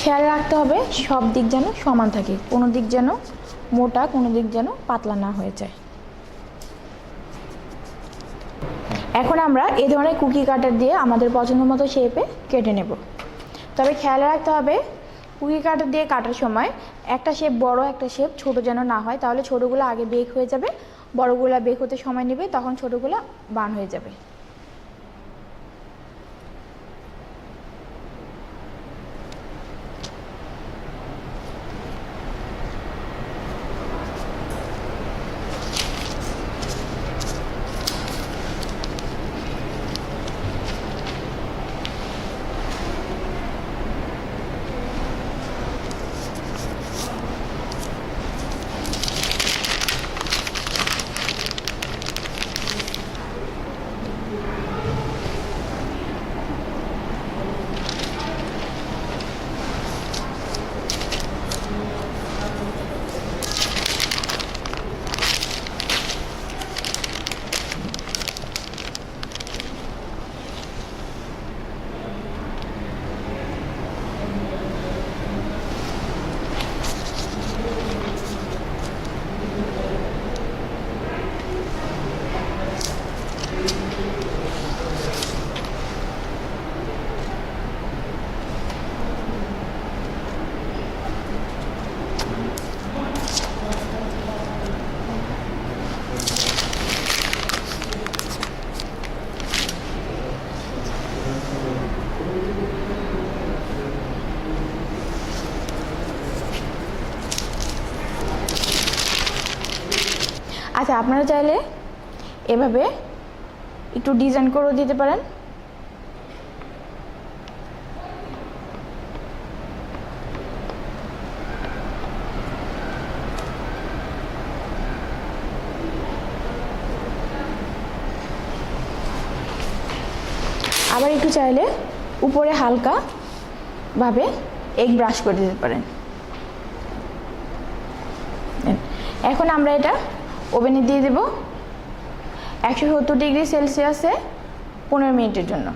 খেয়াল রাখতে হবে সব দিক যেন সমান থাকে, কোনো দিক যেন মোটা, কোনো দিক যেন পাতলা না হয়ে যায়। এখন আমরা এই ধরনের কুকি কাটার দিয়ে আমাদের পছন্দ মতো শেপে কেটে নেব। তবে খেয়াল রাখতে হবে কুকি কাটার দিয়ে কাটার সময় একটা শেপ বড়, একটা শেপ ছোট যেন না হয়, তাহলে ছোটোগুলো আগে বেক হয়ে যাবে, বড়গুলো বেক হতে সময় নেবে, তখন ছোটোগুলো বার্ন হয়ে যাবে। আচ্ছা, আপনারা চাইলে এভাবে একটু ডিজাইন করেও দিতে পারেন। আবার একটু চাইলে উপরে হালকা ভাবে এগ ব্রাশ করে দিতে পারেন। এখন আমরা এটা ওভেনে দিয়ে দেব 170 ডিগ্রি সেলসিয়াসে 15 মিনিটের জন্য।